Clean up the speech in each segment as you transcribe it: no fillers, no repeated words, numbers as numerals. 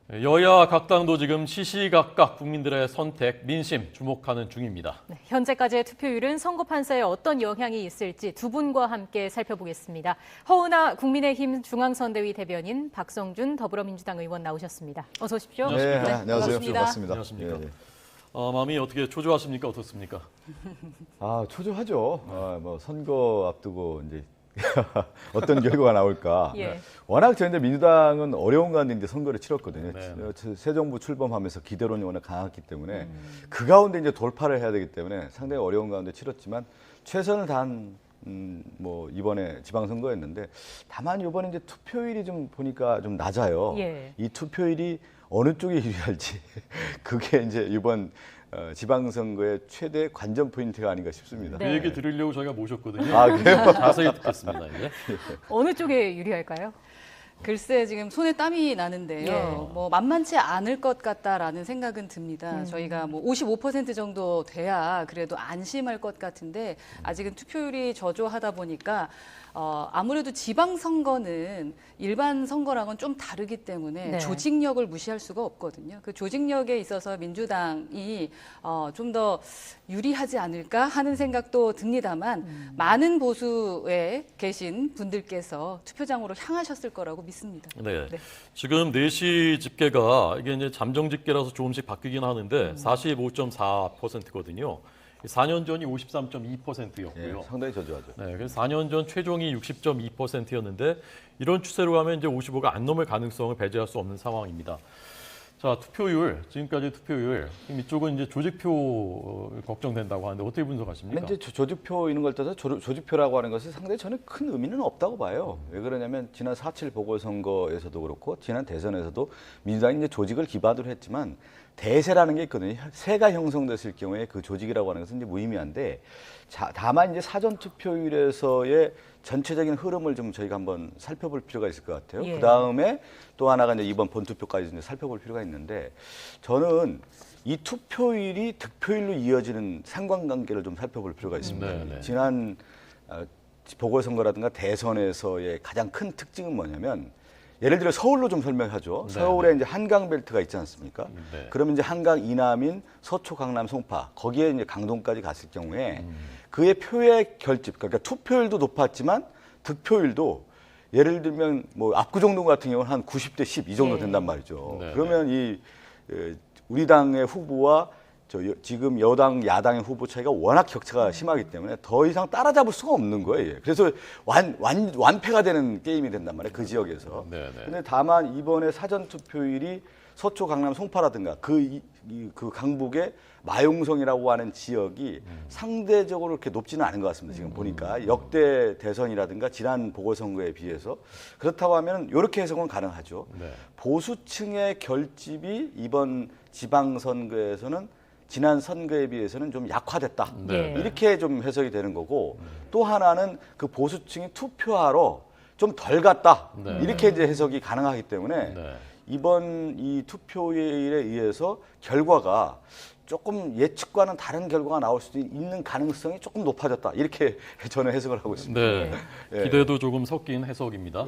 여야 각 당도 지금 시시각각 국민들의 선택, 민심 주목하는 중입니다. 네, 현재까지의 투표율은 선거 판세에 어떤 영향이 있을지 두 분과 함께 살펴보겠습니다. 허은하 국민의힘 중앙선대위 대변인, 박성준 더불어민주당 의원 나오셨습니다. 어서 오십시오. 네, 안녕하세요. 반갑습니다. 안녕하십니까. 네. 마음이 어떻게 초조하십니까? 어떻습니까? 초조하죠. 뭐 선거 앞두고 이제 어떤 결과가 나올까. 예. 워낙 저희 민주당은 어려운 가운데 이제 선거를 치렀거든요. 네. 새 정부 출범하면서 기대론이 워낙 강했기 때문에 그 가운데 이제 돌파를 해야 되기 때문에 상당히 어려운 가운데 치렀지만 최선을 다한 뭐 이번에 지방선거였는데 다만 이번에 이제 투표율이 좀 보니까 좀 낮아요. 예. 이 투표율이 어느 쪽에 유리할지 그게 이제 이번 지방선거의 최대 관전 포인트가 아닌가 싶습니다. 그 네. 얘기 들으려고 저희가 모셨거든요. 아, 그래요? 자세히 듣겠습니다. 이제. 어느 쪽에 유리할까요? 글쎄 지금 손에 땀이 나는데요. 예. 뭐 만만치 않을 것 같다라는 생각은 듭니다. 저희가 뭐 55% 정도 돼야 그래도 안심할 것 같은데 아직은 투표율이 저조하다 보니까 아무래도 지방선거는 일반 선거랑은 좀 다르기 때문에 네. 조직력을 무시할 수가 없거든요. 그 조직력에 있어서 민주당이 좀 더 유리하지 않을까 하는 생각도 듭니다만 많은 보수에 계신 분들께서 투표장으로 향하셨을 거라고 믿습니다. 네. 네. 지금 4시 집계가 이게 이제 잠정 집계라서 조금씩 바뀌긴 하는데 45.4%거든요. 4년 전이 53.2%였고요. 상당히 저조하죠. 네, 그래서 4년 전 최종이 60.2%였는데 이런 추세로 가면 이제 55가 안 넘을 가능성을 배제할 수 없는 상황입니다. 자, 투표율, 지금까지 투표율, 이쪽은 이제 조직표 걱정된다고 하는데 어떻게 분석하십니까? 이제 조직표 이런 걸 떠서 조직표라고 하는 것이 상당히 저는 큰 의미는 없다고 봐요. 왜 그러냐면 지난 4.7 보궐선거에서도 그렇고 지난 대선에서도 민주당이 이제 조직을 기반으로 했지만 대세라는 게 있거든요. 세가 형성됐을 경우에 그 조직이라고 하는 것은 이제 무의미한데 다만 이제 사전 투표율에서의 전체적인 흐름을 좀 저희가 한번 살펴볼 필요가 있을 것 같아요. 예. 그 다음에 또 하나가 이제 이번 본투표까지 이제 살펴볼 필요가 있는데 저는 이 투표율이 득표율로 이어지는 상관관계를 좀 살펴볼 필요가 있습니다. 네, 네. 지난 보궐선거라든가 대선에서의 가장 큰 특징은 뭐냐면 예를 들어 서울로 좀 설명하죠. 네, 서울에 이제 한강 벨트가 있지 않습니까? 네. 그러면 이제 한강 이남인 서초, 강남, 송파 거기에 이제 강동까지 갔을 경우에 그의 표의 결집, 그러니까 투표율도 높았지만 득표율도 예를 들면 뭐 압구정동 같은 경우는 한 90대 10 이 정도 예. 된단 말이죠. 네, 그러면 이 우리 당의 후보와 지금 여당, 야당의 후보 차이가 워낙 격차가 심하기 때문에 더 이상 따라잡을 수가 없는 거예요. 그래서 완패가 되는 게임이 된단 말이에요. 그 지역에서. 네, 네. 근데 다만 이번에 사전 투표율이 서초, 강남, 송파라든가 그 강북의 마용성이라고 하는 지역이 상대적으로 그렇게 높지는 않은 것 같습니다. 지금 보니까 역대 대선이라든가 지난 보궐선거에 비해서 그렇다고 하면 이렇게 해석은 가능하죠. 네. 보수층의 결집이 이번 지방선거에서는 지난 선거에 비해서는 좀 약화됐다. 네. 이렇게 좀 해석이 되는 거고 또 하나는 그 보수층이 투표하러 좀 덜 갔다. 네. 이렇게 이제 해석이 가능하기 때문에 네. 이번 이 투표율에 의해서 결과가 조금 예측과는 다른 결과가 나올 수도 있는 가능성이 조금 높아졌다. 이렇게 저는 해석을 하고 있습니다. 네. 예. 기대도 조금 섞인 해석입니다.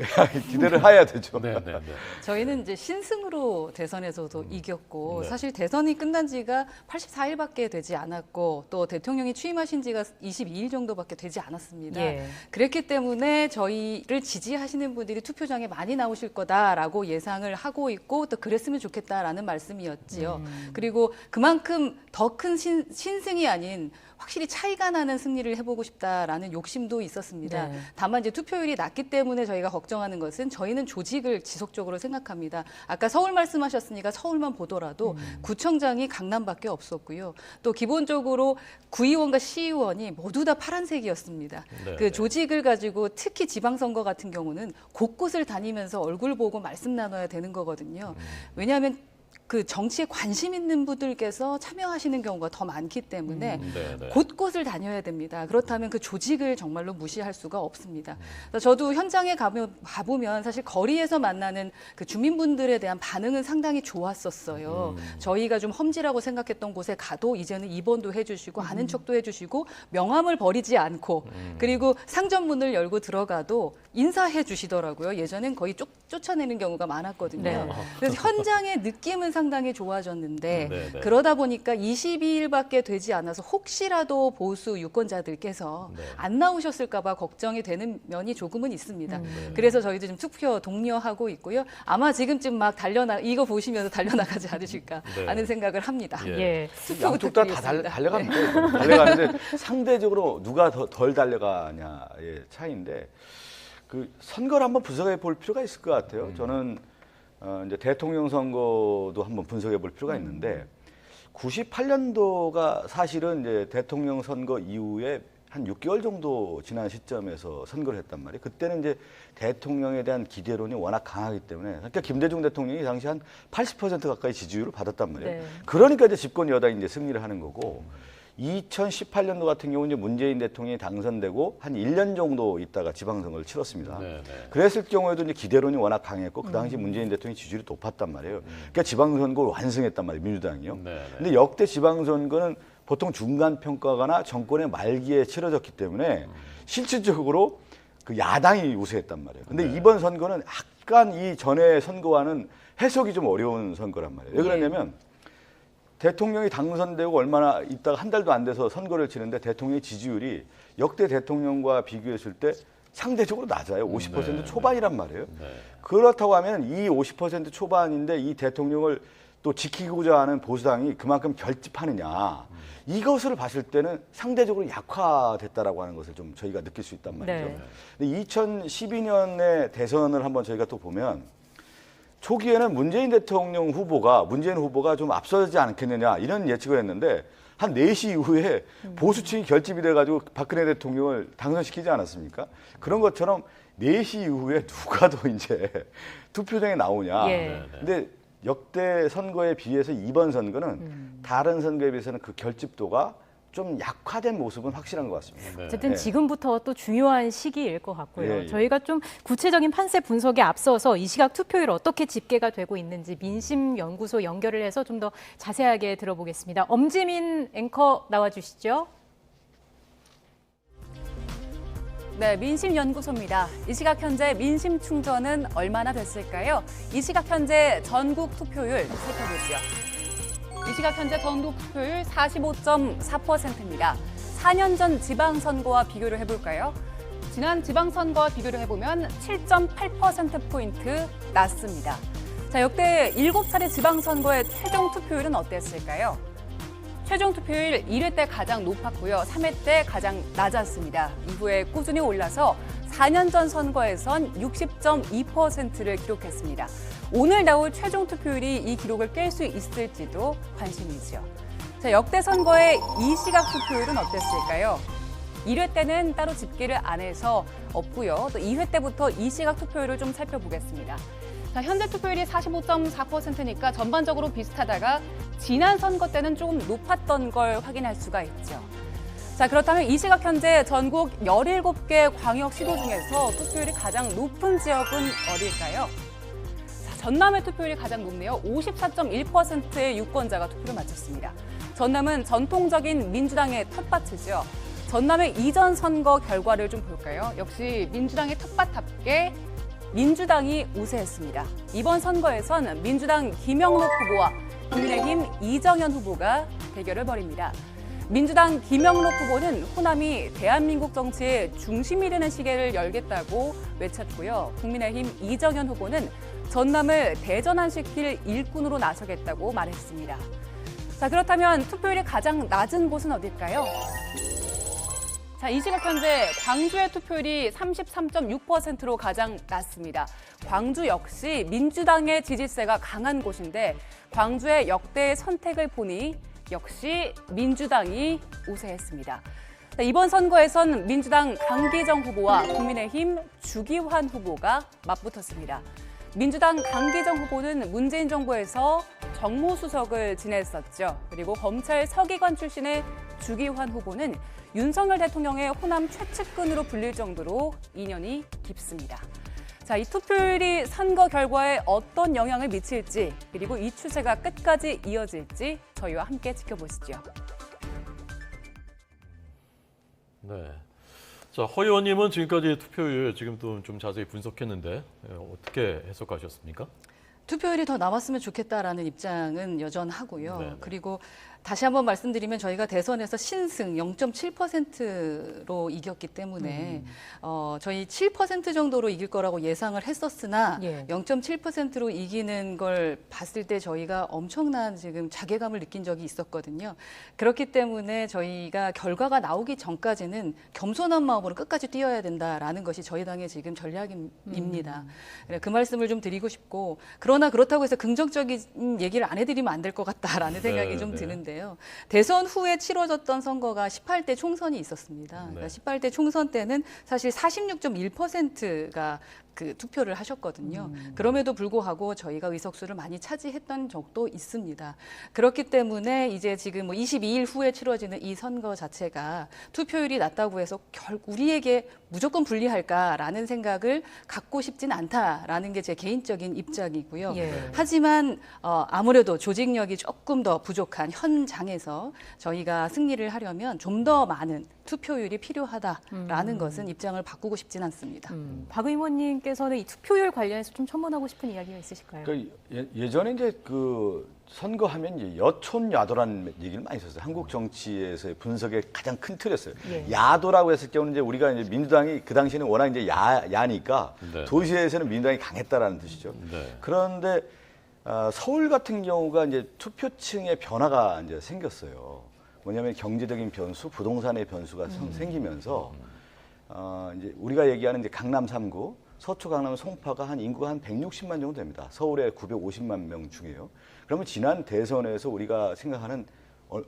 기대를 해야 되죠. 네, 네, 네. 저희는 이제 신승으로 대선에서도 이겼고 네. 사실 대선이 끝난 지가 84일밖에 되지 않았고 또 대통령이 취임하신 지가 22일 정도밖에 되지 않았습니다. 예. 그랬기 때문에 저희를 지지하시는 분들이 투표장에 많이 나오실 거다라고 예상을 하고 있고 또 그랬으면 좋겠다라는 말씀이었지요. 그리고 그만큼 더 큰 신승이 아닌 확실히 차이가 나는 승리를 해보고 싶다라는 욕심도 있었습니다. 네. 다만 이제 투표율이 낮기 때문에 저희가 걱정하는 것은 저희는 조직을 지속적으로 생각합니다. 아까 서울 말씀하셨으니까 서울만 보더라도 구청장이 강남밖에 없었고요. 또 기본적으로 구의원과 시의원이 모두 다 파란색이었습니다. 네, 그 네. 조직을 가지고 특히 지방선거 같은 경우는 곳곳을 다니면서 얼굴 보고 말씀 나눠야 되는 거거든요. 왜냐하면 그 정치에 관심 있는 분들께서 참여하시는 경우가 더 많기 때문에 네. 곳곳을 다녀야 됩니다. 그렇다면 그 조직을 정말로 무시할 수가 없습니다. 저도 현장에 가보면 사실 거리에서 만나는 그 주민분들에 대한 반응은 상당히 좋았었어요. 저희가 좀 험지라고 생각했던 곳에 가도 이제는 입원도 해주시고 아는 척도 해주시고 명함을 버리지 않고 그리고 상점문을 열고 들어가도 인사해 주시더라고요. 예전엔 거의 쫓아내는 경우가 많았거든요. 네. 그래서 현장의 느낌은 상당히 좋아졌는데 네. 그러다 보니까 22일밖에 되지 않아서 혹시라도 보수 유권자들께서 네. 안 나오셨을까 봐 걱정이 되는 면이 조금은 있습니다. 그래서 저희도 지금 투표 독려하고 있고요. 아마 지금쯤 막 이거 보시면서 달려나가지 않으실까 네. 하는 생각을 합니다. 예. 예. 투표 양쪽 다 부탁드리겠습니다. 달려갑니다. 달려가는데 상대적으로 누가 덜 달려가냐의 차이인데 그 선거를 한번 분석해 볼 필요가 있을 것 같아요. 저는 이제 대통령 선거도 한번 분석해 볼 필요가 있는데 98년도가 사실은 이제 대통령 선거 이후에 한 6개월 정도 지난 시점에서 선거를 했단 말이에요. 그때는 이제 대통령에 대한 기대론이 워낙 강하기 때문에 그러니까 김대중 대통령이 당시 한 80% 가까이 지지율을 받았단 말이에요. 네. 그러니까 이제 집권 여당이 이제 승리를 하는 거고 2018년도 같은 경우 이제 문재인 대통령이 당선되고 한 1년 정도 있다가 지방선거를 치렀습니다. 네. 그랬을 경우에도 이제 기대론이 워낙 강했고 그 당시 문재인 대통령이 지지율이 높았단 말이에요. 그러니까 지방선거를 완승했단 말이에요, 민주당이요. 네. 근데 역대 지방선거는 보통 중간 평가가나 정권의 말기에 치러졌기 때문에 실질적으로 그 야당이 우세했단 말이에요. 근데 이번 선거는 약간 이 전의 선거와는 해석이 좀 어려운 선거란 말이에요. 왜 그러냐면 대통령이 당선되고 얼마나 있다가 한 달도 안 돼서 선거를 치는데 대통령의 지지율이 역대 대통령과 비교했을 때 상대적으로 낮아요. 50% 초반이란 말이에요. 그렇다고 하면 이 50% 초반인데 이 대통령을 또 지키고자 하는 보수당이 그만큼 결집하느냐. 이것을 봤을 때는 상대적으로 약화됐다라고 하는 것을 좀 저희가 느낄 수 있단 말이죠. 네. 근데 2012년에 대선을 한번 저희가 또 보면 초기에는 문재인 후보가 좀 앞서지 않겠느냐 이런 예측을 했는데 한 4시 이후에 보수층이 결집이 돼가지고 박근혜 대통령을 당선시키지 않았습니까? 그런 것처럼 4시 이후에 누가 더 이제 투표장에 나오냐. 예. 근데 역대 선거에 비해서 이번 선거는 다른 선거에 비해서는 그 결집도가 좀 약화된 모습은 확실한 것 같습니다. 어쨌든 네. 지금부터 또 중요한 시기일 것 같고요. 예. 저희가 좀 구체적인 판세 분석에 앞서서 이 시각 투표율 어떻게 집계가 되고 있는지 민심연구소 연결을 해서 좀 더 자세하게 들어보겠습니다. 엄지민 앵커 나와주시죠. 네, 민심연구소입니다. 이 시각 현재 민심 충전은 얼마나 됐을까요? 이 시각 현재 전국 투표율 살펴보죠. 이 시각 현재 전국 투표율 45.4%입니다. 4년 전 지방선거와 비교를 해볼까요? 지난 지방선거와 비교를 해보면 7.8%포인트 낮습니다. 자, 역대 7차례 지방선거의 최종 투표율은 어땠을까요? 최종 투표율 1회 때 가장 높았고요. 3회 때 가장 낮았습니다. 이후에 꾸준히 올라서 4년 전 선거에선 60.2%를 기록했습니다. 오늘 나올 최종 투표율이 이 기록을 깰 수 있을지도 관심이죠. 자, 역대 선거의 이 시각 투표율은 어땠을까요? 1회 때는 따로 집계를 안 해서 없고요. 또 2회 때부터 이 시각 투표율을 좀 살펴보겠습니다. 자, 현재 투표율이 45.4%니까 전반적으로 비슷하다가 지난 선거 때는 조금 높았던 걸 확인할 수가 있죠. 자, 그렇다면 이 시각 현재 전국 17개 광역시도 중에서 투표율이 가장 높은 지역은 어딜까요? 자, 전남의 투표율이 가장 높네요. 54.1%의 유권자가 투표를 마쳤습니다. 전남은 전통적인 민주당의 텃밭이죠. 전남의 이전 선거 결과를 좀 볼까요? 역시 민주당의 텃밭답게 민주당이 우세했습니다. 이번 선거에선 민주당 김영록 후보와 국민의힘 이정현 후보가 대결을 벌입니다. 민주당 김영록 후보는 호남이 대한민국 정치의 중심이 되는 시계를 열겠다고 외쳤고요. 국민의힘 이정현 후보는 전남을 대전환시킬 일꾼으로 나서겠다고 말했습니다. 자, 그렇다면 투표율이 가장 낮은 곳은 어딜까요? 자, 이 시각 현재 광주의 투표율이 33.6%로 가장 낮습니다. 광주 역시 민주당의 지지세가 강한 곳인데 광주의 역대 선택을 보니 역시 민주당이 우세했습니다. 자, 이번 선거에선 민주당 강기정 후보와 국민의힘 주기환 후보가 맞붙었습니다. 민주당 강기정 후보는 문재인 정부에서 정무수석을 지냈었죠. 그리고 검찰 서기관 출신의 주기환 후보는 윤석열 대통령의 호남 최측근으로 불릴 정도로 인연이 깊습니다. 자, 이 투표율이 선거 결과에 어떤 영향을 미칠지, 그리고 이 추세가 끝까지 이어질지 저희와 함께 지켜보시죠. 네. 자, 허 의원님은 지금까지 투표율 지금 또 좀 자세히 분석했는데 어떻게 해석하셨습니까? 투표율이 더 남았으면 좋겠다라는 입장은 여전하고요. 네네. 그리고 다시 한번 말씀드리면 저희가 대선에서 신승 0.7%로 이겼기 때문에 저희 7% 정도로 이길 거라고 예상을 했었으나 예. 0.7%로 이기는 걸 봤을 때 저희가 엄청난 지금 자괴감을 느낀 적이 있었거든요. 그렇기 때문에 저희가 결과가 나오기 전까지는 겸손한 마음으로 끝까지 뛰어야 된다라는 것이 저희 당의 지금 전략입니다. 그 말씀을 좀 드리고 싶고, 그러나 그렇다고 해서 긍정적인 얘기를 안 해드리면 안 될 것 같다라는 생각이 좀 드는데요. 대선 후에 치러졌던 선거가 18대 총선이 있었습니다. 그러니까 18대 총선 때는 사실 46.1%가 그 투표를 하셨거든요. 그럼에도 불구하고 저희가 의석수를 많이 차지했던 적도 있습니다. 그렇기 때문에 이제 지금 뭐 22일 후에 치러지는 이 선거 자체가 투표율이 낮다고 해서 우리에게 무조건 불리할까라는 생각을 갖고 싶진 않다라는 게 제 개인적인 입장이고요. 예. 하지만 아무래도 조직력이 조금 더 부족한 현장에서 저희가 승리를 하려면 좀 더 많은 투표율이 필요하다라는 것은 입장을 바꾸고 싶진 않습니다. 박 의원님께서는 이 투표율 관련해서 좀 첨언하고 싶은 이야기가 있으실까요? 예전에 이제 그 선거하면 이제 여촌야도라는 얘기를 많이 썼어요. 한국 정치에서의 분석의 가장 큰 틀이었어요. 예. 야도라고 했을 경우는 이제 우리가 이제 민주당이 그 당시에는 워낙 이제 야니까 네. 도시에서는 민주당이 강했다라는 뜻이죠. 네. 그런데 서울 같은 경우가 이제 투표층의 변화가 이제 생겼어요. 뭐냐면 경제적인 변수, 부동산의 변수가 생기면서 이제 우리가 얘기하는 이제 강남 3구, 서초, 강남, 송파가 한 인구가 한 160만 정도 됩니다. 서울에 950만 명 중에요. 그러면 지난 대선에서 우리가 생각하는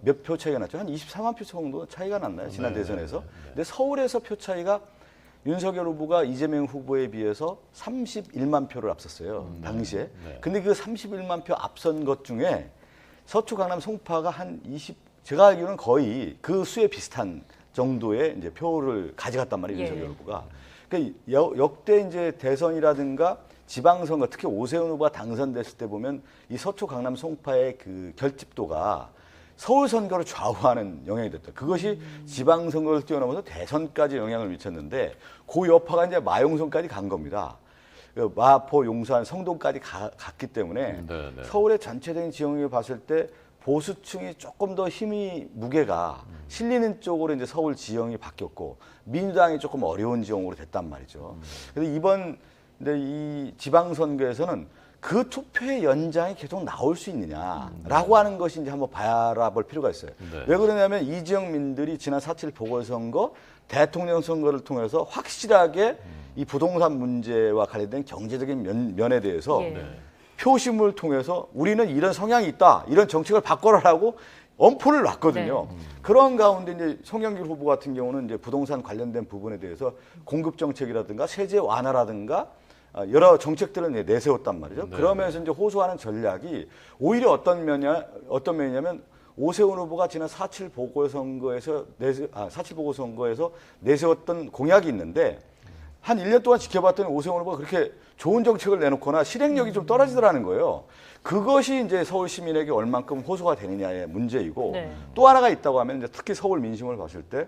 몇 표 차이가 났죠? 한 24만 표 정도 차이가 났나요? 지난 대선에서. 근데 서울에서 표 차이가 윤석열 후보가 이재명 후보에 비해서 31만 표를 앞섰어요. 당시에. 근데 그 31만 표 앞선 것 중에 서초, 강남, 송파가 한 제가 알기로는 거의 그 수에 비슷한 정도의 이제 표를 가져갔단 말이에요, 예. 윤석열 후보가. 그러니까 역대 이제 대선이라든가 지방선거, 특히 오세훈 후보가 당선됐을 때 보면 이 서초, 강남, 송파의 그 결집도가 서울 선거를 좌우하는 영향이 됐다. 그것이 지방선거를 뛰어넘어서 대선까지 영향을 미쳤는데 그 여파가 이제 마용선까지 간 겁니다. 마포, 용산, 성동까지 갔기 때문에 서울의 전체적인 지형을 봤을 때 보수층이 조금 더 무게가 실리는 쪽으로 이제 서울 지형이 바뀌었고 민주당이 조금 어려운 지형으로 됐단 말이죠. 그래서 이번 근데 이 지방선거에서는 그 투표의 연장이 계속 나올 수 있느냐라고 하는 것이 이제 한번 바라볼 필요가 있어요. 왜 그러냐면 이 지역민들이 지난 4.7 보궐선거, 대통령 선거를 통해서 확실하게 이 부동산 문제와 관련된 경제적인 면에 대해서 표심을 통해서 우리는 이런 성향이 있다, 이런 정책을 바꿔라라고 엄포를 놨거든요. 그런 가운데 이제 송영길 후보 같은 경우는 이제 부동산 관련된 부분에 대해서 공급 정책이라든가 세제 완화라든가 여러 정책들을 내세웠단 말이죠. 그러면서 이제 호소하는 전략이 오히려 어떤 면이냐면 오세훈 후보가 지난 4.7 보궐선거에서 내세웠던 공약이 있는데 한 1년 동안 지켜봤더니 오세훈 후보가 그렇게 좋은 정책을 내놓거나 실행력이 좀 떨어지더라는 거예요. 그것이 이제 서울 시민에게 얼만큼 호소가 되느냐의 문제이고 또 하나가 있다고 하면 이제 특히 서울 민심을 봤을 때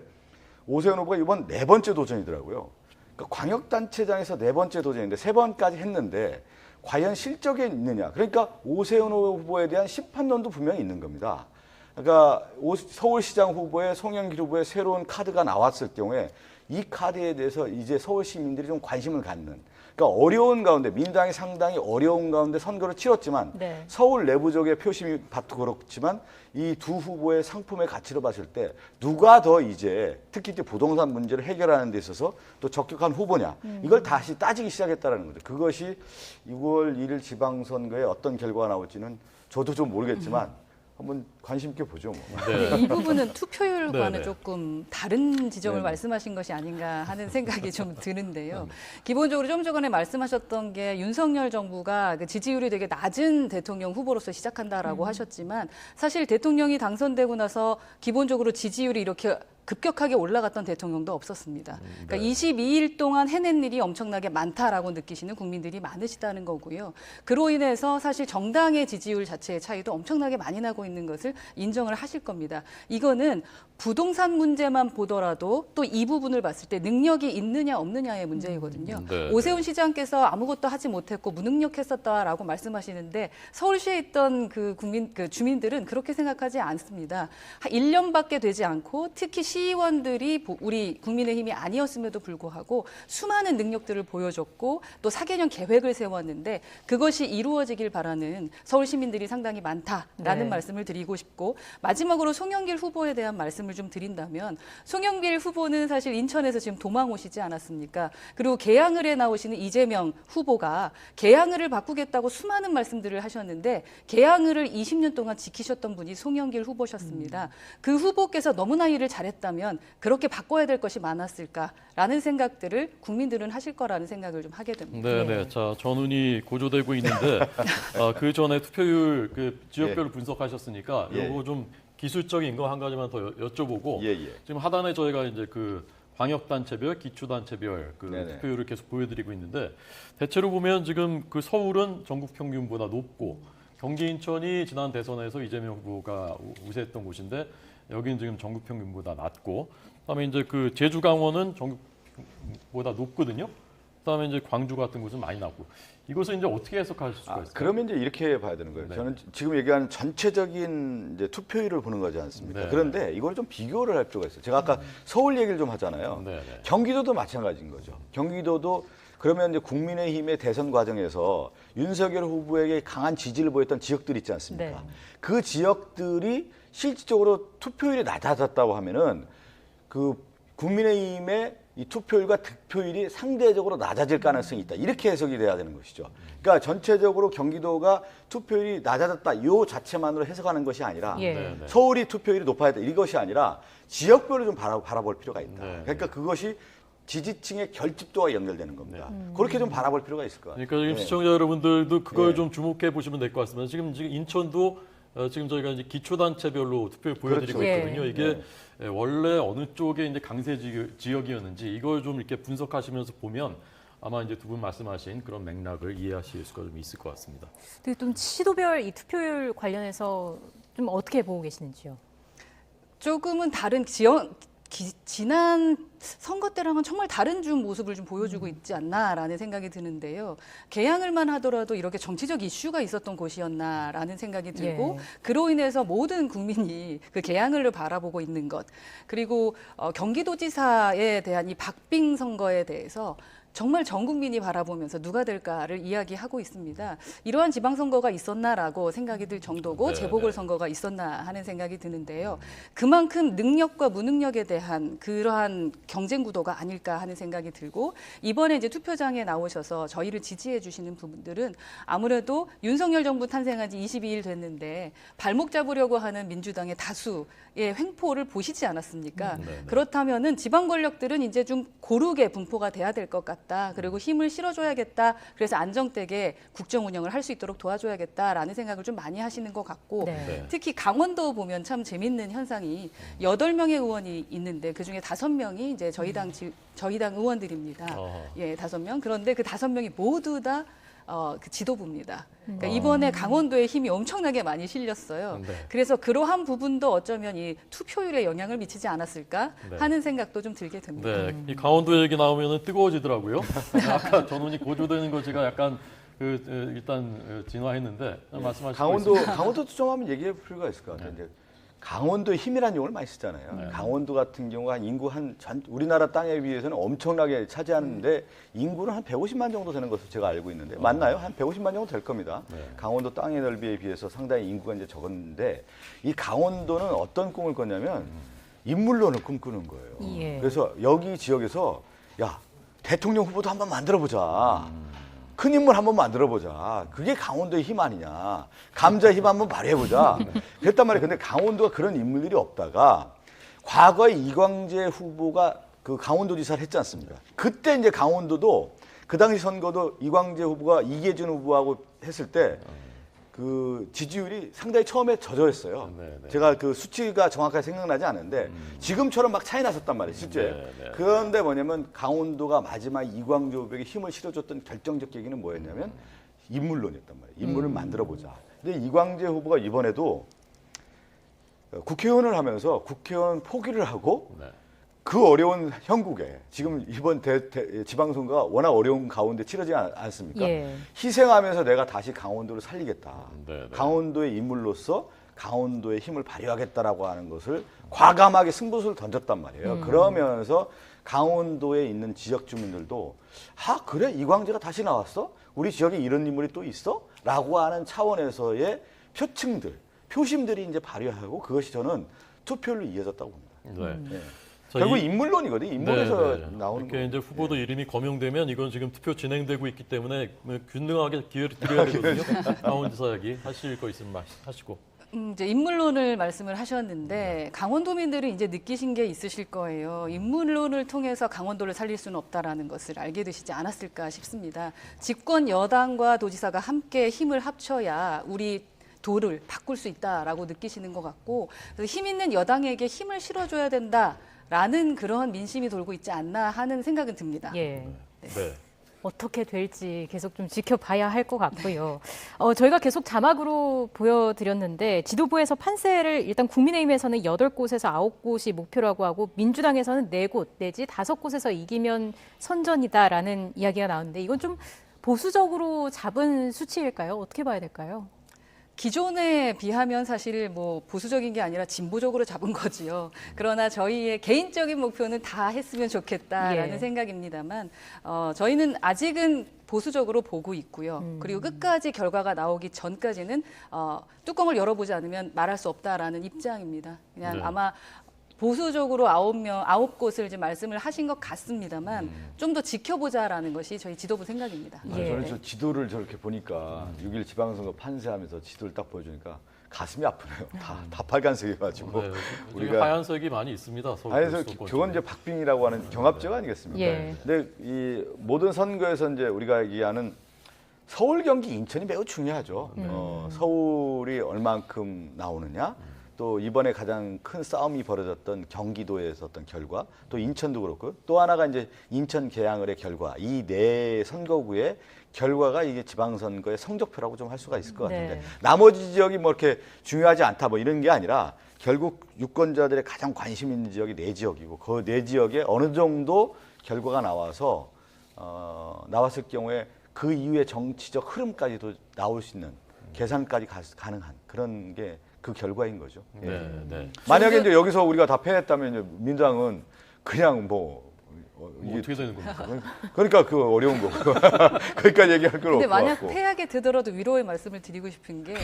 오세훈 후보가 이번 4번째 도전이더라고요. 그러니까 광역단체장에서 4번째 도전인데 3번까지 했는데 과연 실적이 있느냐. 그러니까 오세훈 후보에 대한 심판론도 분명히 있는 겁니다. 그러니까 서울시장 후보의 송영길 후보의 새로운 카드가 나왔을 경우에 이 카드에 대해서 이제 서울 시민들이 좀 관심을 갖는. 그러니까 어려운 가운데 민주당이 상당히 어려운 가운데 선거를 치렀지만 서울 내부적의 표심이 봐도 그렇지만 이 두 후보의 상품의 가치로 봤을 때 누가 더 이제 특히 이제 부동산 문제를 해결하는 데 있어서 또 적격한 후보냐 이걸 다시 따지기 시작했다는 거죠. 그것이 6월 1일 지방선거에 어떤 결과가 나올지는 저도 좀 모르겠지만 한번 관심 있게 보죠. 뭐. 근데 이 부분은 투표율과는 네, 네. 조금 다른 지점을 네, 네. 말씀하신 것이 아닌가 하는 생각이 좀 드는데요. 기본적으로 좀 전에 말씀하셨던 게 윤석열 정부가 그 지지율이 되게 낮은 대통령 후보로서 시작한다라고 하셨지만 사실 대통령이 당선되고 나서 기본적으로 지지율이 이렇게 급격하게 올라갔던 대통령도 없었습니다. 그러니까 22일 동안 해낸 일이 엄청나게 많다라고 느끼시는 국민들이 많으시다는 거고요. 그로 인해서 사실 정당의 지지율 자체의 차이도 엄청나게 많이 나고 있는 것을 인정을 하실 겁니다. 이거는 부동산 문제만 보더라도 또 이 부분을 봤을 때 능력이 있느냐 없느냐의 문제이거든요. 네, 오세훈 시장께서 아무것도 하지 못했고 무능력했었다라고 말씀하시는데 서울시에 있던 그 주민들은 그렇게 생각하지 않습니다. 1년밖에 되지 않고 특히 시의원들이 우리 국민의힘이 아니었음에도 불구하고 수많은 능력들을 보여줬고 또 4개년 계획을 세웠는데 그것이 이루어지길 바라는 서울 시민들이 상당히 많다라는 네. 말씀을 드리고 싶고 마지막으로 송영길 후보에 대한 말씀을 좀 드린다면 송영길 후보는 사실 인천에서 지금 도망 오시지 않았습니까? 그리고 개항을에 나오시는 이재명 후보가 개항을을 바꾸겠다고 수많은 말씀들을 하셨는데 개항을을 20년 동안 지키셨던 분이 송영길 후보셨습니다. 그 후보께서 너무나 일을 잘했다면 그렇게 바꿔야 될 것이 많았을까라는 생각들을 국민들은 하실 거라는 생각을 좀 하게 됩니다. 네네. 자, 전운이 고조되고 있는데 그 전에 투표율 그 지역별로 분석하셨으니까 예. 요거 좀 기술적인 거 한 가지만 더 여쭤보고 예, 예. 지금 하단에 저희가 이제 그 광역단체별, 기초단체별 그 네네. 투표율을 계속 보여드리고 있는데 대체로 보면 지금 그 서울은 전국 평균보다 높고 경기 인천이 지난 대선에서 이재명 후보가 우세했던 곳인데 여기는 지금 전국 평균보다 낮고 그다음에 이제 그 제주 강원은 전국보다 높거든요. 그다음에 이제 광주 같은 곳은 많이 낮고 이것을 이제 어떻게 해석하실 수가 있을까요? 그러면 이제 이렇게 봐야 되는 거예요. 네. 저는 지금 얘기하는 전체적인 이제 투표율을 보는 거지 않습니까? 네. 그런데 이걸 좀 비교를 할 필요가 있어요. 제가 아까 서울 얘기를 좀 하잖아요. 네, 네. 경기도도 마찬가지인 거죠. 경기도도 그러면 이제 국민의힘의 대선 과정에서 윤석열 후보에게 강한 지지를 보였던 지역들이 있지 않습니까? 네. 그 지역들이 실질적으로 투표율이 낮아졌다고 하면은 그 국민의힘의 이 투표율과 득표율이 상대적으로 낮아질 가능성이 있다. 이렇게 해석이 돼야 되는 것이죠. 그러니까 전체적으로 경기도가 투표율이 낮아졌다. 이 자체만으로 해석하는 것이 아니라 예. 네, 네. 서울이 투표율이 높아졌다. 이것이 아니라 지역별로 좀 바라볼 필요가 있다. 네. 그러니까 그것이 지지층의 결집도와 연결되는 겁니다. 그렇게 좀 바라볼 필요가 있을 것 같아요. 그러니까 지금 네. 시청자 여러분들도 그걸 네. 좀 주목해 보시면 될 것 같습니다. 지금 인천도 지금 저희가 이제 기초단체별로 투표를 보여드리고 그렇죠. 있거든요. 예. 이게 원래 어느 쪽에 이제 강세 지역이었는지 이걸 좀 이렇게 분석하시면서 보면 아마 이제 두 분 말씀하신 그런 맥락을 이해하실 수가 좀 있을 것 같습니다. 근데 좀 시도별 이 투표율 관련해서 좀 어떻게 보고 계시는지요? 조금은 다른 지난 선거 때랑은 정말 다른 좀 모습을 좀 보여주고 있지 않나라는 생각이 드는데요. 개항을만 하더라도 이렇게 정치적 이슈가 있었던 곳이었나라는 생각이 들고 예. 그로 인해서 모든 국민이 그 개항을을 바라보고 있는 것 그리고 경기도지사에 대한 이 박빙 선거에 대해서 정말 전 국민이 바라보면서 누가 될까를 이야기하고 있습니다. 이러한 지방선거가 있었나라고 생각이 들 정도고 네, 재보궐선거가 있었나 하는 생각이 드는데요. 그만큼 능력과 무능력에 대한 그러한 경쟁 구도가 아닐까 하는 생각이 들고 이번에 이제 투표장에 나오셔서 저희를 지지해 주시는 부분들은 아무래도 윤석열 정부 탄생한 지 22일 됐는데 발목 잡으려고 하는 민주당의 다수의 횡포를 보시지 않았습니까? 네. 그렇다면은 지방 권력들은 이제 좀 고르게 분포가 돼야 될 것 같다. 그리고 힘을 실어줘야겠다. 그래서 안정되게 국정 운영을 할 수 있도록 도와줘야겠다라는 생각을 좀 많이 하시는 것 같고 네. 네. 특히 강원도 보면 참 재밌는 현상이 8명의 의원이 있는데 그중에 5명이 이제 저희 당 의원들입니다. 어허. 예, 5명. 그런데 그 5명이 모두 다 그 지도부입니다. 그러니까 이번에 강원도에 힘이 엄청나게 많이 실렸어요. 네. 그래서 그러한 부분도 어쩌면 이 투표율에 영향을 미치지 않았을까 네. 하는 생각도 좀 들게 됩니다. 네, 이 강원도 얘기 나오면은 뜨거워지더라고요. 아까 전운이 고조되는 거 제가 약간 일단 진화했는데 말씀하신 강원도도 좀 한번 얘기해 볼 필요가 있을 것 같아요. 이제 강원도의 힘이라는 용어를 많이 쓰잖아요. 강원도 같은 경우가 인구 우리나라 땅에 비해서는 엄청나게 차지하는데 인구는 한 150만 정도 되는 것으로 제가 알고 있는데 맞나요? 한 150만 정도 될 겁니다. 네. 강원도 땅의 넓이에 비해서 상당히 인구가 이제 적었는데 이 강원도는 어떤 꿈을 꿨냐면 인물론을 꿈꾸는 거예요. 예. 그래서 여기 지역에서 야 대통령 후보도 한번 만들어 보자. 큰 인물 한번 만들어보자. 그게 강원도의 힘 아니냐. 감자의 힘 한번 발휘해보자. 그랬단 말이에요. 근데 강원도가 그런 인물들이 없다가 과거에 이광재 후보가 그 강원도지사를 했지 않습니까? 그때 이제 강원도도 그 당시 선거도 이광재 후보가 이계준 후보하고 했을 때 그 지지율이 상당히 처음에 저조했어요. 제가 그 수치가 정확하게 생각나지 않는데 지금처럼 막 차이 났었단 말이에요, 실제. 그런데 뭐냐면 강원도가 마지막 이광재 후보에게 힘을 실어줬던 결정적 계기는 뭐였냐면 인물론이었단 말이에요. 인물을 만들어보자. 근데 이광재 후보가 이번에도 국회의원을 하면서 국회의원 포기를 하고 그 어려운 형국에 지금 이번 지방선거가 워낙 어려운 가운데 치러지지 않습니까? 예. 희생하면서 내가 다시 강원도를 살리겠다. 네. 강원도의 인물로서 강원도의 힘을 발휘하겠다라고 하는 것을 과감하게 승부수를 던졌단 말이에요. 그러면서 강원도에 있는 지역 주민들도 아 그래 이광재가 다시 나왔어? 우리 지역에 이런 인물이 또 있어? 라고 하는 차원에서의 표층들, 표심들이 이제 발휘하고 그것이 저는 투표율로 이어졌다고 봅니다. 네. 네. 자, 결국 인물론이거든요. 인물에서 나오는 이렇게 거예요. 이제 후보도 이름이 거명되면 이건 지금 투표 진행되고 있기 때문에 균등하게 기회를 드려야 되거든요. 강원지사 이야기 하실 거 있으면 하시고. 이제 인물론을 말씀을 하셨는데 강원도민들이 이제 느끼신 게 있으실 거예요. 인물론을 통해서 강원도를 살릴 수는 없다라는 것을 알게 되시지 않았을까 싶습니다. 집권 여당과 도지사가 함께 힘을 합쳐야 우리 도를 바꿀 수 있다라고 느끼시는 것 같고 그래서 힘 있는 여당에게 힘을 실어줘야 된다라는 그런 민심이 돌고 있지 않나 하는 생각은 듭니다. 예. 네. 어떻게 될지 계속 좀 지켜봐야 할 것 같고요. 저희가 계속 자막으로 보여드렸는데 지도부에서 판세를 일단 국민의힘에서는 8곳에서 9곳이 목표라고 하고 민주당에서는 4곳 내지 5곳에서 이기면 선전이다라는 이야기가 나오는데 이건 좀 보수적으로 잡은 수치일까요? 어떻게 봐야 될까요? 기존에 비하면 사실 뭐 보수적인 게 아니라 진보적으로 잡은 거지요. 그러나 저희의 개인적인 목표는 다 했으면 좋겠다라는 예. 생각입니다만 저희는 아직은 보수적으로 보고 있고요. 그리고 끝까지 결과가 나오기 전까지는 뚜껑을 열어보지 않으면 말할 수 없다라는 입장입니다. 그냥 네. 아마 보수적으로 9곳을 이제 말씀을 하신 것 같습니다만 좀 더 지켜보자라는 것이 저희 지도부 생각입니다. 예. 저는 저 지도를 저렇게 보니까 6.1 지방선거 판세하면서 지도를 딱 보여주니까 가슴이 아프네요. 다 빨간색이가지고 네. 우리가 우리가 하얀색이 많이 있습니다. 서울 아니, 수도권 저건 이제 쪽에. 박빙이라고 하는 경합제가 아니겠습니까? 예. 근데 이 모든 선거에서 이제 우리가 얘기하는 서울, 경기, 인천이 매우 중요하죠. 서울이 얼만큼 나오느냐, 또 이번에 가장 큰 싸움이 벌어졌던 경기도에서 어떤 결과, 또 인천도 그렇고, 또 하나가 이제 인천 계양을의 결과, 이 네 선거구의 결과가 이게 지방선거의 성적표라고 좀 할 수가 있을 것 같은데 네. 나머지 지역이 뭐 이렇게 중요하지 않다 뭐 이런 게 아니라 결국 유권자들의 가장 관심 있는 지역이 네 지역이고 그 네 지역에 어느 정도 결과가 나와서 나왔을 경우에 그 이후에 정치적 흐름까지도 나올 수 있는 계산까지 가능한 그런 게 그 결과인 거죠. 예. 네, 네. 만약에 이제 여기서 우리가 다 패했다면 이제 민주당은 그냥 뭐 이게 어떻게 되는 겁니까? 그러니까 그 어려운 거고 거기까지 얘기할 건 근데 없고 만약 패하게 되더라도 위로의 말씀을 드리고 싶은 게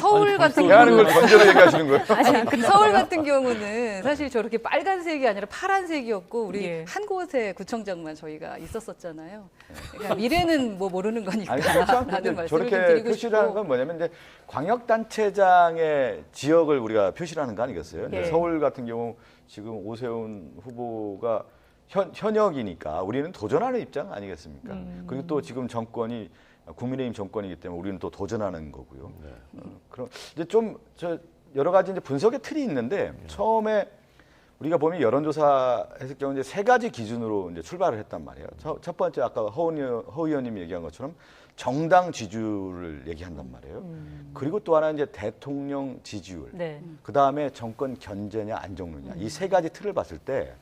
서울 아니, 같은 패하는 걸 경우는 던져서 얘기하시는 거예요? 아니, 서울 같은 경우는 사실 저렇게 빨간색이 아니라 파란색이었고 우리 예. 한 곳에 구청장만 저희가 있었었잖아요. 그러니까 미래는 뭐 모르는 거니까 아니 그렇지 않고 라는 이제 말씀을 좀 저렇게 드리고 표시를 하는 싶고 건 뭐냐면 이제 광역단체장의 지역을 우리가 표시를 하는 거 아니겠어요? 예. 서울 같은 경우 지금 오세훈 후보가 현역이니까 우리는 도전하는 입장 아니겠습니까? 그리고 또 지금 정권이 국민의힘 정권이기 때문에 우리는 또 도전하는 거고요. 그럼 이제 좀 여러 가지 이제 분석의 틀이 있는데 처음에 우리가 보면 여론조사 했을 경우 이제 세 가지 기준으로 이제 출발을 했단 말이에요. 첫 번째 아까 허 의원님이 얘기한 것처럼 정당 지지율을 얘기한단 말이에요. 그리고 또 하나 이제 대통령 지지율. 네. 그 다음에 정권 견제냐 안정론이냐 이 세 가지 틀을 봤을 때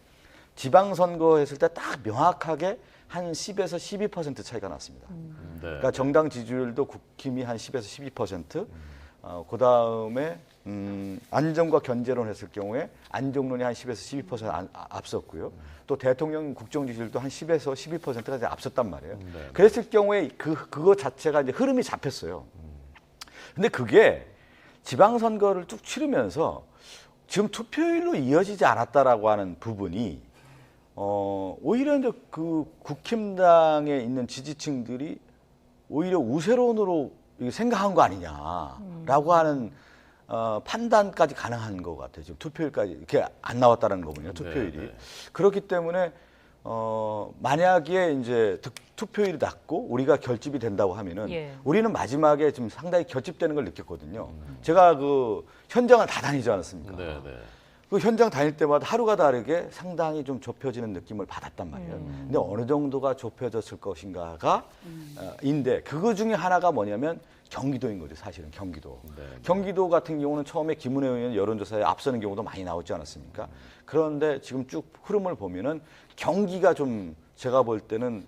지방선거 했을 때 딱 명확하게 한 10에서 12% 차이가 났습니다. 네. 그러니까 정당 지지율도 국힘이 한 10에서 12%, 그 다음에 안정과 견제론 했을 경우에 안정론이 한 10에서 12% 앞섰고요. 또 대통령 국정 지지율도 한 10에서 12%가 앞섰단 말이에요. 네. 그랬을 경우에 그거 자체가 이제 흐름이 잡혔어요. 근데 그게 지방선거를 쭉 치르면서 지금 투표율로 이어지지 않았다라고 하는 부분이 오히려 이제 그 국힘당에 있는 지지층들이 오히려 우세론으로 이게 생각한 거 아니냐라고 하는 판단까지 가능한 것 같아요. 지금 투표율까지 이렇게 안 나왔다는 거군요. 투표율이. 네. 그렇기 때문에 만약에 이제 투표율이 낮고 우리가 결집이 된다고 하면은 예. 우리는 마지막에 지금 상당히 결집되는 걸 느꼈거든요. 제가 그 현장을 다 다니지 않았습니까? 네, 네. 그 현장 다닐 때마다 하루가 다르게 상당히 좀 좁혀지는 느낌을 받았단 말이에요. 근데 어느 정도가 좁혀졌을 것인가가 인데 그거 중에 하나가 뭐냐면 경기도인 거죠. 사실은 경기도. 네. 경기도 같은 경우는 처음에 김은혜 의원 여론조사에 앞서는 경우도 많이 나오지 않았습니까? 그런데 지금 쭉 흐름을 보면은 경기가 좀 제가 볼 때는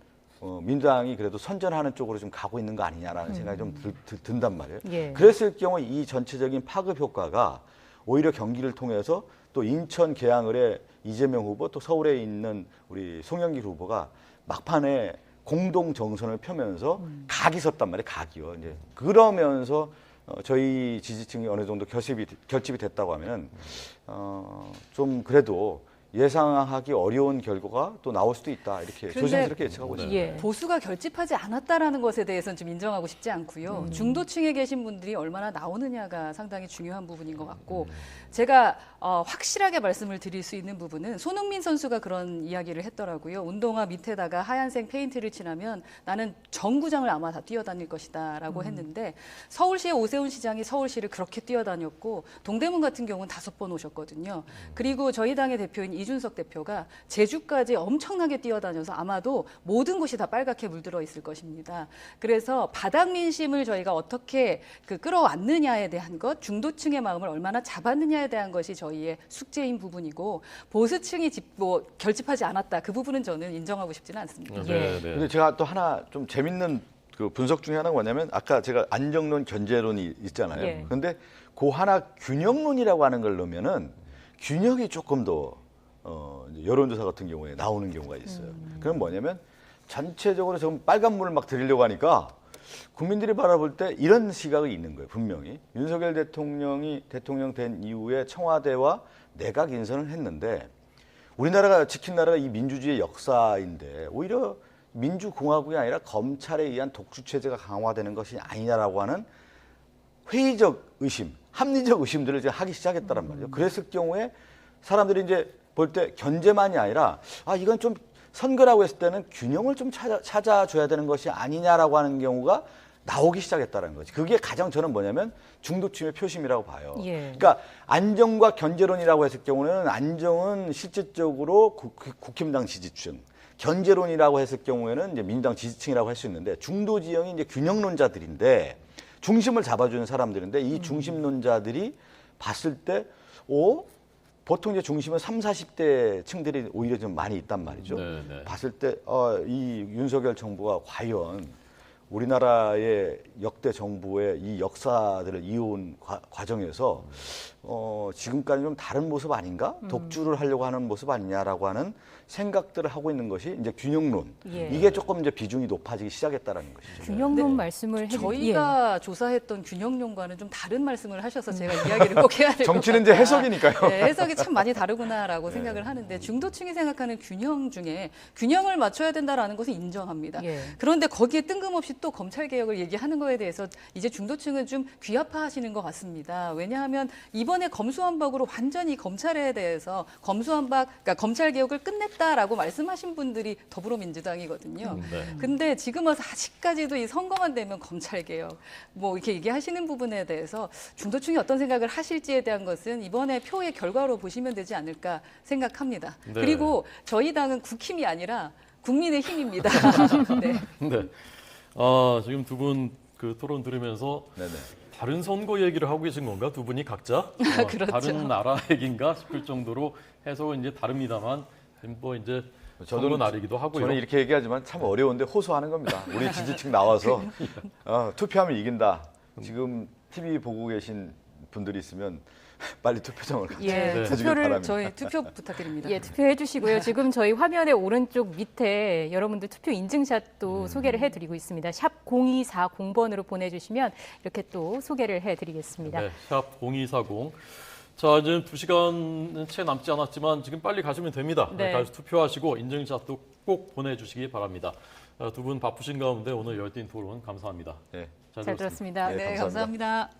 민주당이 그래도 선전하는 쪽으로 좀 가고 있는 거 아니냐라는 생각이 좀 든단 말이에요. 예. 그랬을 경우 이 전체적인 파급 효과가 오히려 경기를 통해서 또 인천 계양을의 이재명 후보 또 서울에 있는 우리 송영길 후보가 막판에 공동 정선을 펴면서 각이 섰단 말이에요. 각이요. 이제 그러면서 저희 지지층이 어느 정도 결집이 됐다고 하면은 좀 그래도 예상하기 어려운 결과가 또 나올 수도 있다. 이렇게 그런데 조심스럽게 예측하고 있습니다. 예. 보수가 결집하지 않았다라는 것에 대해서는 좀 인정하고 싶지 않고요. 중도층에 계신 분들이 얼마나 나오느냐가 상당히 중요한 부분인 것 같고 제가 확실하게 말씀을 드릴 수 있는 부분은 손흥민 선수가 그런 이야기를 했더라고요. 운동화 밑에다가 하얀색 페인트를 칠하면 나는 정구장을 아마 다 뛰어다닐 것이다라고 했는데 서울시의 오세훈 시장이 서울시를 그렇게 뛰어다녔고 동대문 같은 경우는 5번 오셨거든요. 그리고 저희 당의 대표인 이준석 대표가 제주까지 엄청나게 뛰어다녀서 아마도 모든 곳이 다 빨갛게 물들어 있을 것입니다. 그래서 바닥 민심을 저희가 어떻게 끌어왔느냐에 대한 것, 중도층의 마음을 얼마나 잡았느냐에 대한 것이 저희의 숙제인 부분이고 보수층이 결집하지 않았다. 그 부분은 저는 인정하고 싶지는 않습니다. 네, 네. 근데 제가 또 하나 좀 재밌는 그 분석 중에 하나가 뭐냐면 아까 제가 안정론, 견제론이 있잖아요. 예. 그런데 그 하나 균형론이라고 하는 걸 넣으면은 균형이 조금 더 이제 여론조사 같은 경우에 나오는 경우가 있어요. 그럼 뭐냐면 전체적으로 지금 빨간물을 막 드리려고 하니까 국민들이 바라볼 때 이런 시각이 있는 거예요. 분명히 윤석열 대통령이 대통령 된 이후에 청와대와 내각 인선을 했는데 우리나라가 지킨 나라가 이 민주주의의 역사인데 오히려 민주공화국이 아니라 검찰에 의한 독주체제가 강화되는 것이 아니냐라고 하는 회의적 의심, 합리적 의심들을 이제 하기 시작했다는 말이죠. 그랬을 경우에 사람들이 이제 볼 때 견제만이 아니라 이건 좀 선거라고 했을 때는 균형을 좀 찾아줘야 되는 것이 아니냐라고 하는 경우가 나오기 시작했다는 거지. 그게 가장 저는 뭐냐면 중도층의 표심이라고 봐요. 예. 그러니까 안정과 견제론이라고 했을 경우는 안정은 실질적으로 국힘당 지지층, 견제론이라고 했을 경우에는 이제 민주당 지지층이라고 할 수 있는데 중도 지형이 이제 균형론자들인데 중심을 잡아주는 사람들인데 이 중심론자들이 봤을 때 보통 이제 중심은 30, 40대 층들이 오히려 좀 많이 있단 말이죠. 네, 네. 봤을 때 이 윤석열 정부가 과연 우리나라의 역대 정부의 이 역사들을 이어온 과정에서 지금까지 좀 다른 모습 아닌가? 독주를 하려고 하는 모습 아니냐라고 하는 생각들을 하고 있는 것이 이제 균형론. 예. 이게 조금 이제 비중이 높아지기 시작했다라는 것이죠. 균형론 말씀을 저희가 조사했던 균형론과는 좀 다른 말씀을 하셔서 제가 이야기를 꼭 해야 될 것 같아요. 정치는 이제 해석이니까요. 네, 해석이 참 많이 다르구나라고 생각을 하는데 중도층이 생각하는 균형 중에 균형을 맞춰야 된다라는 것은 인정합니다. 예. 그런데 거기에 뜬금없이 또 검찰 개혁을 얘기하는 거에 대해서 이제 중도층은 좀 귀합화하시는 것 같습니다. 왜냐하면 이번에 검수완박으로 완전히 검찰에 대해서 그러니까 검찰 개혁을 끝냈다라고 말씀하신 분들이 더불어민주당이거든요. 네. 근데 지금 와서 아직까지도 이 선거만 되면 검찰 개혁 이렇게 얘기하시는 부분에 대해서 중도층이 어떤 생각을 하실지에 대한 것은 이번에 표의 결과로 보시면 되지 않을까 생각합니다. 네. 그리고 저희 당은 국힘이 아니라 국민의 힘입니다. 네. 네. 지금 두 분 그 토론 들으면서 네네. 다른 선거 얘기를 하고 계신 건가? 두 분이 각자? 그렇죠. 다른 나라 얘기인가 싶을 정도로 해석은 이제 다릅니다만 뭐 이제 선거 날이기도 하고요. 저는 이렇게 얘기하지만 참 어려운데 호소하는 겁니다. 우리 지지층 나와서 투표하면 이긴다. 지금 TV 보고 계신 분들이 있으면 빨리 투표장을 예, 가주길 투표를 바랍니다. 저희 투표 부탁드립니다. 예, 투표해 주시고요. 지금 저희 화면의 오른쪽 밑에 여러분들 투표 인증샷도 소개를 해드리고 있습니다. 샵 0240번으로 보내주시면 이렇게 또 소개를 해드리겠습니다. 네, 샵 0240. 자, 이제 2시간은 채 남지 않았지만 지금 빨리 가시면 됩니다. 네. 가서 투표하시고 인증샷도 꼭 보내주시기 바랍니다. 두 분 바쁘신 가운데 오늘 열띤 토론 감사합니다. 네. 잘 들었습니다. 네, 네, 감사합니다. 감사합니다.